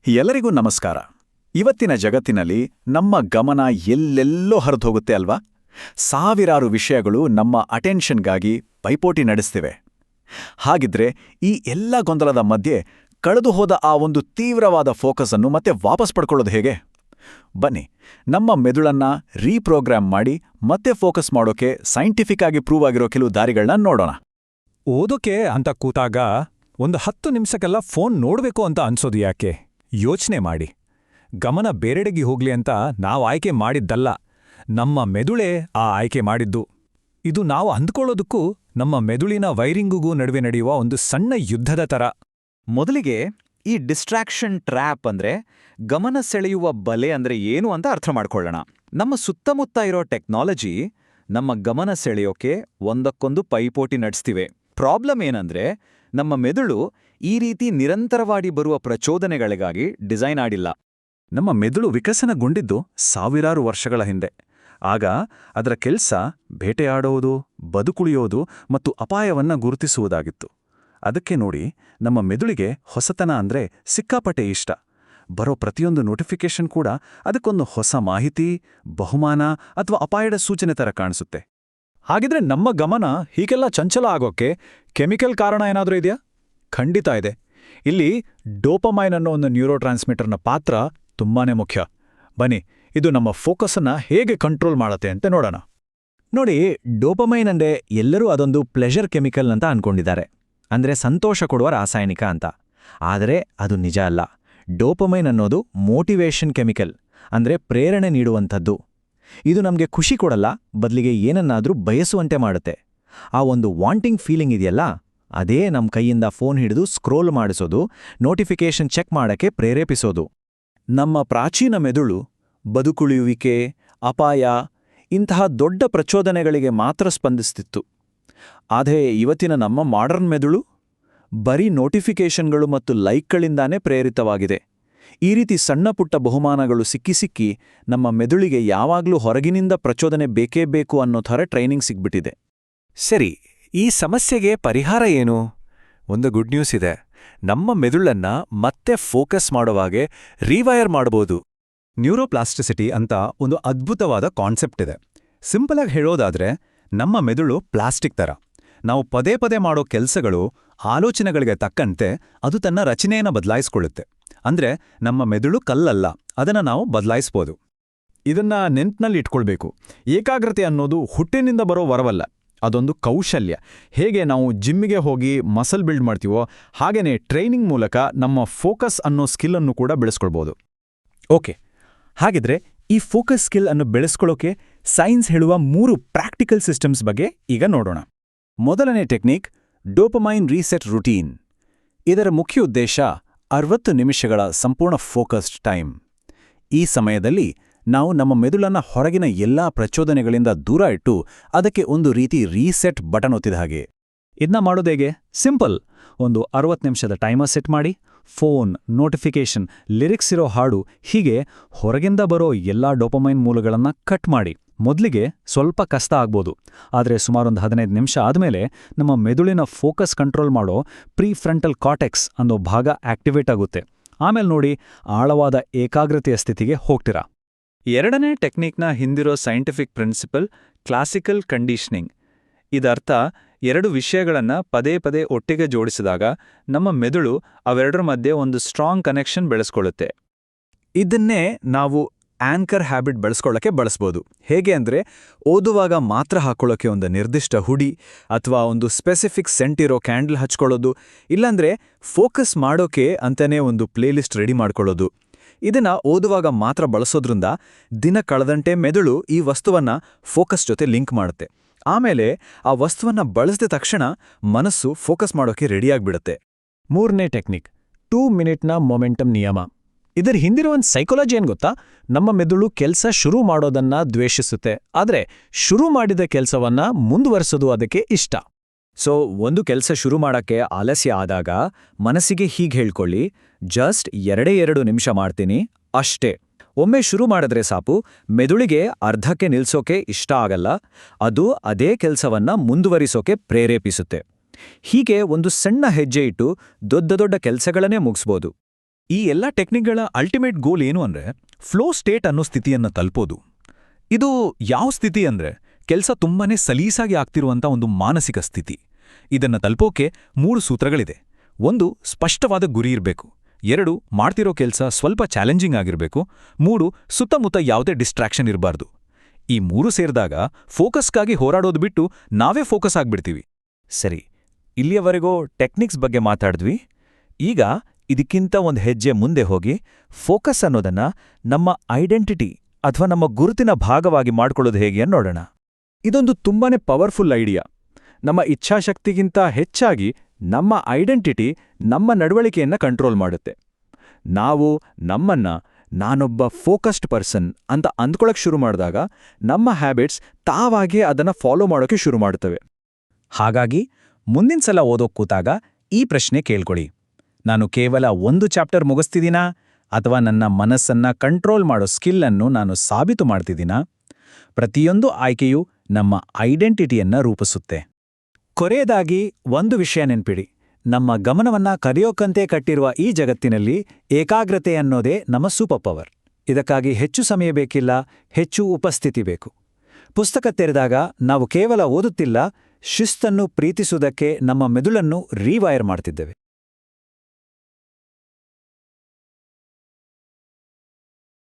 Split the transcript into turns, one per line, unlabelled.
ಎಲ್ಲರಿಗೂ ನಮಸ್ಕಾರ. ಇವತ್ತಿನ ಜಗತ್ತಿನಲ್ಲಿ ನಮ್ಮ ಗಮನ ಎಲ್ಲೆಲ್ಲೋ ಹರಿದೋಗುತ್ತೆ ಅಲ್ವಾ? ಸಾವಿರಾರು ವಿಷಯಗಳು ನಮ್ಮ ಅಟೆನ್ಷನ್ಗಾಗಿ ಪೈಪೋಟಿ ನಡೆಸ್ತಿವೆ. ಹಾಗಿದ್ರೆ ಈ ಎಲ್ಲ ಗೊಂದಲದ ಮಧ್ಯೆ ಕಳೆದು ಹೋದ ಆ ಒಂದು ತೀವ್ರವಾದ ಫೋಕಸ್ ಅನ್ನು ಮತ್ತೆ ವಾಪಸ್ ಪಡ್ಕೊಳ್ಳೋದು ಹೇಗೆ? ಬನ್ನಿ, ನಮ್ಮ ಮೆದುಳನ್ನ ರೀಪ್ರೋಗ್ರಾಮ್ ಮಾಡಿ ಮತ್ತೆ ಫೋಕಸ್ ಮಾಡೋಕೆ ಸೈಂಟಿಫಿಕ್ ಆಗಿ ಪ್ರೂವ್ ಆಗಿರೋ ಕೆಲವು ದಾರಿಗಳನ್ನ ನೋಡೋಣ.
ಓದೋಕೆ ಅಂತ ಕೂತಾಗ ಒಂದು 10 ನಿಮಿಷಕ್ಕೆಲ್ಲ ಫೋನ್ ನೋಡ್ಬೇಕು ಅಂತ ಅನ್ಸೋದು ಯಾಕೆ? ಯೋಚನೆ ಮಾಡಿ. ಗಮನ ಬೇರೆಡೆಗೆ ಹೋಗ್ಲಿ ಅಂತ ನಾವು ಆಯ್ಕೆ ಮಾಡಿದ್ದಲ್ಲ, ನಮ್ಮ ಮೆದುಳೇ ಆ ಆಯ್ಕೆ ಮಾಡಿದ್ದು. ಇದು ನಾವು ಅಂದ್ಕೊಳ್ಳೋದಕ್ಕೂ ನಮ್ಮ ಮೆದುಳಿನ ವೈರಿಂಗುಗೂ ನಡುವೆ ನಡೆಯುವ ಒಂದು ಸಣ್ಣ ಯುದ್ಧದ ಥರ.
ಮೊದಲಿಗೆ ಈ ಡಿಸ್ಟ್ರಾಕ್ಷನ್ ಟ್ರ್ಯಾಪ್ ಅಂದ್ರೆ ಗಮನ ಸೆಳೆಯುವ ಬಲೆ ಅಂದ್ರೆ ಏನು ಅಂತ ಅರ್ಥ ಮಾಡ್ಕೊಳ್ಳೋಣ. ನಮ್ಮ ಸುತ್ತಮುತ್ತ ಇರೋ ಟೆಕ್ನಾಲಜಿ ನಮ್ಮ ಗಮನ ಸೆಳೆಯೋಕೆ ಒಂದಕ್ಕೊಂದು ಪೈಪೋಟಿ ನಡೆಸ್ತಿವೆ. ಪ್ರಾಬ್ಲಮ್ ಏನಂದ್ರೆ ನಮ್ಮ ಮೆದುಳು ಈ ರೀತಿ ನಿರಂತರವಾಗಿ ಬರುವ ಪ್ರಚೋದನೆಗಳಿಗಾಗಿ ಡಿಸೈನ್ ಆಗಿಲ್ಲ.
ನಮ್ಮ ಮೆದುಳು ವಿಕಸನಗೊಂಡಿದ್ದು ಸಾವಿರಾರು ವರ್ಷಗಳ ಹಿಂದೆ. ಆಗ ಅದರ ಕೆಲಸ ಬೇಟೆಯಾಡೋದು, ಬದುಕುಳಿಯೋದು ಮತ್ತು ಅಪಾಯವನ್ನ ಗುರುತಿಸುವುದಾಗಿತ್ತು. ಅದಕ್ಕೆ ನೋಡಿ, ನಮ್ಮ ಮೆದುಳಿಗೆ ಹೊಸತನ ಅಂದ್ರೆ ಸಿಕ್ಕಾಪಟ್ಟೆ ಇಷ್ಟ. ಬರೋ ಪ್ರತಿಯೊಂದು ನೋಟಿಫಿಕೇಶನ್ ಕೂಡ ಅದಕ್ಕೊಂದು ಹೊಸ ಮಾಹಿತಿ, ಬಹುಮಾನ ಅಥವಾ ಅಪಾಯದ ಸೂಚನೆ ಥರ ಕಾಣಿಸುತ್ತೆ.
ಹಾಗಿದ್ರೆ ನಮ್ಮ ಗಮನ ಹೀಗೆಲ್ಲ ಚಂಚಲ ಆಗೋಕ್ಕೆ ಕೆಮಿಕಲ್ ಕಾರಣ ಏನಾದರೂ ಇದೆಯಾ? ಖಂಡಿತ ಇದೆ. ಇಲ್ಲಿ ಡೋಪಮೈನ್ ಅನ್ನೋ ಒಂದು ನ್ಯೂರೋ ಟ್ರಾನ್ಸ್ಮಿಟರ್ನ ಪಾತ್ರ ತುಂಬಾನೇ ಮುಖ್ಯ. ಬನ್ನಿ, ಇದು ನಮ್ಮ ಫೋಕಸ್ಸನ್ನ ಹೇಗೆ ಕಂಟ್ರೋಲ್ ಮಾಡತ್ತೆ ಅಂತ ನೋಡೋಣ.
ನೋಡಿ, ಡೋಪಮೈನ್ ಅಂದ್ರೆ ಎಲ್ಲರೂ ಅದೊಂದು ಪ್ಲೆಷರ್ ಕೆಮಿಕಲ್ ಅಂತ ಅನ್ಕೊಂಡಿದ್ದಾರೆ, ಅಂದ್ರೆ ಸಂತೋಷ ಕೊಡುವ ರಾಸಾಯನಿಕ ಅಂತ. ಆದರೆ ಅದು ನಿಜ ಅಲ್ಲ. ಡೋಪಮೈನ್ ಅನ್ನೋದು ಮೋಟಿವೇಶನ್ ಕೆಮಿಕಲ್, ಅಂದ್ರೆ ಪ್ರೇರಣೆ ನೀಡುವಂಥದ್ದು. ಇದು ನಮಗೆ ಖುಷಿ ಕೊಡಲ್ಲ, ಬದಲಿಗೆ ಏನನ್ನಾದ್ರೂ ಬಯಸುವಂತೆ ಮಾಡುತ್ತೆ. ಆ ಒಂದು ವಾಂಟಿಂಗ್ ಫೀಲಿಂಗ್ ಇದೆಯಲ್ಲ, ಅದೇ ನಮ್ಮ ಕೈಯಿಂದ ಫೋನ್ ಹಿಡಿದು ಸ್ಕ್ರೋಲ್ ಮಾಡಿಸೋದು, ನೋಟಿಫಿಕೇಶನ್ ಚೆಕ್ ಮಾಡಕ್ಕೆ ಪ್ರೇರೇಪಿಸೋದು.
ನಮ್ಮ ಪ್ರಾಚೀನ ಮೆದುಳು ಬದುಕುಳಿಯುವಿಕೆ, ಅಪಾಯ ಇಂತಹ ದೊಡ್ಡ ಪ್ರಚೋದನೆಗಳಿಗೆ ಮಾತ್ರ ಸ್ಪಂದಿಸ್ತಿತ್ತು. ಆದರೆ ಇವತ್ತಿನ ನಮ್ಮ ಮಾಡರ್ನ್ ಮೆದುಳು ಬರೀ ನೋಟಿಫಿಕೇಷನ್ಗಳು ಮತ್ತು ಲೈಕ್ಗಳಿಂದಾನೇ ಪ್ರೇರಿತವಾಗಿದೆ. ಈ ರೀತಿ ಸಣ್ಣ ಪುಟ್ಟ ಬಹುಮಾನಗಳು ಸಿಕ್ಕಿ ನಮ್ಮ ಮೆದುಳಿಗೆ ಯಾವಾಗ್ಲೂ ಹೊರಗಿನಿಂದ ಪ್ರಚೋದನೆ ಬೇಕೇ ಬೇಕು ಅನ್ನೋ ಥರ ಟ್ರೈನಿಂಗ್ ಸಿಗ್ಬಿಟ್ಟಿದೆ.
ಸರಿ, ಈ ಸಮಸ್ಯೆಗೆ ಪರಿಹಾರ ಏನು? ಒಂದು ಗುಡ್ ನ್ಯೂಸ್ ಇದೆ. ನಮ್ಮ ಮೆದುಳನ್ನ ಮತ್ತೆ ಫೋಕಸ್ ಮಾಡೋವಾಗೆ ರೀವೈರ್ ಮಾಡಬಹುದು. ನ್ಯೂರೋಪ್ಲಾಸ್ಟಿಸಿಟಿ ಅಂತ ಒಂದು ಅದ್ಭುತವಾದ ಕಾನ್ಸೆಪ್ಟ್ ಇದೆ. ಸಿಂಪಲ್ ಆಗಿ ಹೇಳೋದಾದ್ರೆ, ನಮ್ಮ ಮೆದುಳು ಪ್ಲಾಸ್ಟಿಕ್ ಥರ. ನಾವು ಪದೇ ಪದೇ ಮಾಡೋ ಕೆಲಸಗಳು, ಆಲೋಚನೆಗಳಿಗೆ ತಕ್ಕಂತೆ ಅದು ತನ್ನ ರಚನೆಯನ್ನು ಬದಲಾಯಿಸ್ಕೊಳ್ಳುತ್ತೆ. ಅಂದ್ರೆ ನಮ್ಮ ಮೆದುಳು ಕಲ್ಲಲ್ಲ, ಅದನ್ನ ನಾವು ಬದಲಾಯಿಸ್ಬೋದು.
ಇದನ್ನ ನೆನ್ಪಿನಲ್ಲಿ ಇಟ್ಕೊಳ್ಬೇಕು. ಏಕಾಗ್ರತೆ ಅನ್ನೋದು ಹುಟ್ಟಿನಿಂದ ಬರೋ ವರವಲ್ಲ, ಅದೊಂದು ಕೌಶಲ್ಯ. ಹೇಗೆ ನಾವು ಜಿಮ್ಮಿಗೆ ಹೋಗಿ ಮಸಲ್ ಬಿಲ್ಡ್ ಮಾಡ್ತೀವೋ ಹಾಗೇನೆ ಟ್ರೈನಿಂಗ್ ಮೂಲಕ ನಮ್ಮ ಫೋಕಸ್ ಅನ್ನೋ ಸ್ಕಿಲ್ ಅನ್ನು ಕೂಡ ಬೆಳೆಸ್ಕೊಳ್ಬೋದು.
ಓಕೆ, ಹಾಗಿದ್ರೆ ಈ ಫೋಕಸ್ ಸ್ಕಿಲ್ ಅನ್ನು ಬೆಳೆಸ್ಕೊಳ್ಳೋಕೆ ಸೈನ್ಸ್ ಹೇಳುವ 3 ಪ್ರಾಕ್ಟಿಕಲ್ ಸಿಸ್ಟಮ್ಸ್ ಬಗ್ಗೆ ಈಗ ನೋಡೋಣ.
ಮೊದಲನೇ ಟೆಕ್ನಿಕ್ ಡೋಪಮೈನ್ ರೀಸೆಟ್ ರುಟೀನ್. ಇದರ ಮುಖ್ಯ ಉದ್ದೇಶ 60 ನಿಮಿಷಗಳ ಸಂಪೂರ್ಣ ಫೋಕಸ್ಡ್ ಟೈಮ್. ಈ ಸಮಯದಲ್ಲಿ ನಾವು ನಮ್ಮ ಮೆದುಳನ್ನ ಹೊರಗಿನ ಎಲ್ಲಾ ಪ್ರಚೋದನೆಗಳಿಂದ ದೂರ ಇಟ್ಟು ಅದಕ್ಕೆ ಒಂದು ರೀತಿ ರೀಸೆಟ್ ಬಟನ್ ಒತ್ತಿದ ಹಾಗೆ.
ಇದನ್ನ ಮಾಡೋದೇಗೆ? ಸಿಂಪಲ್. ಒಂದು 60 ನಿಮಿಷದ ಟೈಮರ್ ಸೆಟ್ ಮಾಡಿ, ಫೋನ್, ನೋಟಿಫಿಕೇಶನ್, ಲಿರಿಕ್ಸ್ ಇರೋ ಹಾಡು, ಹೀಗೆ ಹೊರಗಿಂದ ಬರೋ ಎಲ್ಲಾ ಡೋಪಮೈನ್ ಮೂಲಗಳನ್ನ ಕಟ್ ಮಾಡಿ. ಮೊದಲಿಗೆ ಸ್ವಲ್ಪ ಕಷ್ಟ ಆಗ್ಬೋದು, ಆದರೆ ಸುಮಾರೊಂದು 15 ನಿಮಿಷ ಆದಮೇಲೆ ನಮ್ಮ ಮೆದುಳಿನ ಫೋಕಸ್ ಕಂಟ್ರೋಲ್ ಮಾಡೋ ಪ್ರೀಫ್ರಂಟಲ್ ಕಾರ್ಟೆಕ್ಸ್ ಅನ್ನೋ ಭಾಗ ಆಕ್ಟಿವೇಟ್ ಆಗುತ್ತೆ. ಆಮೇಲೆ ನೋಡಿ, ಆಳವಾದ ಏಕಾಗ್ರತೆಯ ಸ್ಥಿತಿಗೆ ಹೋಗ್ತೀರಾ.
ಎರಡನೇ ಟೆಕ್ನಿಕ್ನ ಹಿಂದಿರೋ ಸೈಂಟಿಫಿಕ್ ಪ್ರಿನ್ಸಿಪಲ್ ಕ್ಲಾಸಿಕಲ್ ಕಂಡೀಷನಿಂಗ್. ಇದರ್ಥ 2 ವಿಷಯಗಳನ್ನ ಪದೇ ಪದೇ ಒಟ್ಟಿಗೆ ಜೋಡಿಸಿದಾಗ ನಮ್ಮ ಮೆದುಳು ಅವೆರಡರ ಮಧ್ಯೆ ಒಂದು ಸ್ಟ್ರಾಂಗ್ ಕನೆಕ್ಷನ್ ಬೆಳೆಸ್ಕೊಳ್ಳುತ್ತೆ.
ಇದನ್ನೇ ನಾವು ಆಂಕರ್ ಹ್ಯಾಬಿಟ್ ಬೆಳೆಸ್ಕೊಳ್ಳೋಕೆ ಬಳಸ್ಬೋದು. ಹೇಗೆ ಅಂದ್ರೆ, ಓದುವಾಗ ಮಾತ್ರ ಹಾಕೊಳ್ಳೋಕೆ ಒಂದು ನಿರ್ದಿಷ್ಟ ಹುಡಿ ಅಥವಾ ಒಂದು ಸ್ಪೆಸಿಫಿಕ್ ಸೆಂಟ್ ಇರೋ ಕ್ಯಾಂಡಲ್ ಹಚ್ಕೊಳ್ಳೋದು, ಇಲ್ಲಾಂದ್ರೆ ಫೋಕಸ್ ಮಾಡೋಕೆ ಅಂತಾನೆ ಒಂದು ಪ್ಲೇಲಿಸ್ಟ್ ರೆಡಿ ಮಾಡ್ಕೊಳ್ಳೋದು. ಇದನ್ನ ಓದುವಾಗ ಮಾತ್ರ ಬಳಸೋದ್ರಿಂದ ದಿನ ಕಳೆದಂತೆ ಮೆದುಳು ಈ ವಸ್ತುವನ್ನ ಫೋಕಸ್ ಜೊತೆ ಲಿಂಕ್ ಮಾಡುತ್ತೆ. ಆಮೇಲೆ ಆ ವಸ್ತುವನ್ನ ಬಳಸಿದ ತಕ್ಷಣ ಮನಸ್ಸು ಫೋಕಸ್ ಮಾಡೋಕೆ ರೆಡಿಯಾಗ್ಬಿಡುತ್ತೆ.
3ನೇ ಟೆಕ್ನಿಕ್ 2 ಮಿನಿಟ್ನ ಮೊಮೆಂಟಮ್ ನಿಯಮ. ಇದರ ಹಿಂದಿರುವ ಒಂದು ಸೈಕಾಲಜಿ ಏನ್ ಗೊತ್ತಾ? ನಮ್ಮ ಮೆದುಳು ಕೆಲಸ ಶುರು ಮಾಡೋದನ್ನ ದ್ವೇಷಿಸುತ್ತೆ, ಆದ್ರೆ ಶುರು ಮಾಡಿದ ಕೆಲಸವನ್ನ ಮುಂದುವರಿಸೋದು ಅದಕ್ಕೆ ಇಷ್ಟ.
ಸೊ ಒಂದು ಕೆಲಸ ಶುರು ಮಾಡಕ್ಕೆ ಆಲಸ್ಯ ಆದಾಗ ಮನಸ್ಸಿಗೆ ಹೀಗೆ ಹೇಳ್ಕೊಳ್ಳಿ, ಜಸ್ಟ್ 2 ನಿಮಿಷ ಮಾಡ್ತೀನಿ ಅಷ್ಟೇ. ಒಮ್ಮೆ ಶುರು ಮಾಡಿದ್ರೆ ಸಾಕು, ಮೆದುಳಿಗೆ ಅರ್ಧಕ್ಕೆ ನಿಲ್ಸೋಕೆ ಇಷ್ಟ ಆಗಲ್ಲ, ಅದು ಅದೇ ಕೆಲಸವನ್ನ ಮುಂದುವರಿಸೋಕೆ ಪ್ರೇರೇಪಿಸುತ್ತೆ. ಹೀಗೆ ಒಂದು ಸಣ್ಣ ಹೆಜ್ಜೆ ಇಟ್ಟು ದೊಡ್ಡ ದೊಡ್ಡ ಕೆಲಸಗಳನ್ನೇ ಮುಗಿಸ್ಬೋದು.
ಈ ಎಲ್ಲ ಟೆಕ್ನಿಕ್ಗಳ ಅಲ್ಟಿಮೇಟ್ ಗೋಲ್ ಏನು ಅಂದ್ರೆ ಫ್ಲೋ ಸ್ಟೇಟ್ ಅನ್ನೋ ಸ್ಥಿತಿಯನ್ನು ತಲುಪೋದು. ಇದು ಯಾವ ಸ್ಥಿತಿ ಅಂದ್ರೆ ಕೆಲಸ ತುಂಬಾನೇ ಸಲೀಸಾಗಿ ಆಗ್ತಿರುವಂಥ ಒಂದು ಮಾನಸಿಕ ಸ್ಥಿತಿ. ಇದನ್ನು ತಲುಪೋಕೆ 3 ಸೂತ್ರಗಳಿದೆ. 1, ಸ್ಪಷ್ಟವಾದ ಗುರಿ ಇರಬೇಕು. 2, ಮಾಡ್ತಿರೋ ಕೆಲಸ ಸ್ವಲ್ಪ ಚಾಲೆಂಜಿಂಗ್ ಆಗಿರಬೇಕು. 3, ಸುತ್ತಮುತ್ತ ಯಾವುದೇ ಡಿಸ್ಟ್ರಾಕ್ಷನ್ ಇರಬಾರ್ದು. ಈ 3 ಸೇರಿದಾಗ ಫೋಕಸ್ಗಾಗಿ ಹೋರಾಡೋದು ಬಿಟ್ಟು ನಾವೇ ಫೋಕಸ್ ಆಗ್ಬಿಡ್ತೀವಿ.
ಸರಿ, ಇಲ್ಲಿಯವರೆಗೂ ಟೆಕ್ನಿಕ್ಸ್ ಬಗ್ಗೆ ಮಾತಾಡಿದ್ವಿ. ಈಗ ಇದಕ್ಕಿಂತ ಒಂದು ಹೆಜ್ಜೆ ಮುಂದೆ ಹೋಗಿ ಫೋಕಸ್ ಅನ್ನೋದನ್ನ ನಮ್ಮ ಐಡೆಂಟಿಟಿ ಅಥವಾ ನಮ್ಮ ಗುರುತಿನ ಭಾಗವಾಗಿ ಮಾಡ್ಕೊಳ್ಳೋದು ಹೇಗೆ ನೋಡೋಣ.
ಇದೊಂದು ತುಂಬಾನೇ ಪವರ್ಫುಲ್ ಐಡಿಯಾ. ನಮ್ಮ ಇಚ್ಛಾಶಕ್ತಿಗಿಂತ ಹೆಚ್ಚಾಗಿ ನಮ್ಮ ಐಡೆಂಟಿಟಿ ನಮ್ಮ ನಡವಳಿಕೆಯನ್ನ ಕಂಟ್ರೋಲ್ ಮಾಡುತ್ತೆ. ನಾವು ನಮ್ಮನ್ನ ನಾನೊಬ್ಬ ಫೋಕಸ್ಡ್ ಪರ್ಸನ್ ಅಂತ ಅಂದ್ಕೊಳಕ್ ಶುರು ಮಾಡಿದಾಗ ನಮ್ಮ ಹ್ಯಾಬಿಟ್ಸ್ ತಾವಾಗೇ ಅದನ್ನ ಫಾಲೋ ಮಾಡೋಕೆ ಶುರು ಮಾಡುತ್ತವೆ.
ಹಾಗಾಗಿ ಮುಂದಿನ ಸಲ ಓದೋಕ್ ಕೂತಾಗ ಈ ಪ್ರಶ್ನೆ ಕೇಳ್ಕೊಳ್ಳಿ: ನಾನು ಕೇವಲ 1 ಚಾಪ್ಟರ್ ಮುಗಿಸ್ತಿದ್ದೀನಾ ಅಥವಾ ನನ್ನ ಮನಸ್ಸನ್ನ ಕಂಟ್ರೋಲ್ ಮಾಡೋ ಸ್ಕಿಲ್ಲನ್ನು ನಾನು ಸಾಬೀತು ಮಾಡ್ತಿದ್ದೀನಾ? ಪ್ರತಿಯೊಂದು ಆಯ್ಕೆಯೂ ನಮ್ಮ ಐಡೆಂಟಿಟಿಯನ್ನ ರೂಪಿಸುತ್ತೆ. ಕೊನೆಯದಾಗಿ ಒಂದು ವಿಷಯ ನೆನ್ಪಿಡಿ: ನಮ್ಮ ಗಮನವನ್ನ ಕರೆಯೋಕಂತೆ ಕಟ್ಟಿರುವ ಈ ಜಗತ್ತಿನಲ್ಲಿ ಏಕಾಗ್ರತೆ ಅನ್ನೋದೇ ನಮ್ಮ ಸೂಪರ್ ಪವರ್. ಇದಕ್ಕಾಗಿ ಹೆಚ್ಚು ಸಮಯ ಬೇಕಿಲ್ಲ, ಹೆಚ್ಚು ಉಪಸ್ಥಿತಿ ಬೇಕು. ಪುಸ್ತಕ ತೆರೆದಾಗ ನಾವು ಕೇವಲ ಓದುತ್ತಿಲ್ಲ, ಶಿಸ್ತನ್ನು ಪ್ರೀತಿಸುವುದಕ್ಕೆ ನಮ್ಮ ಮೆದುಳನ್ನು ರೀವೈರ್ ಮಾಡ್ತಿದ್ದೇವೆ.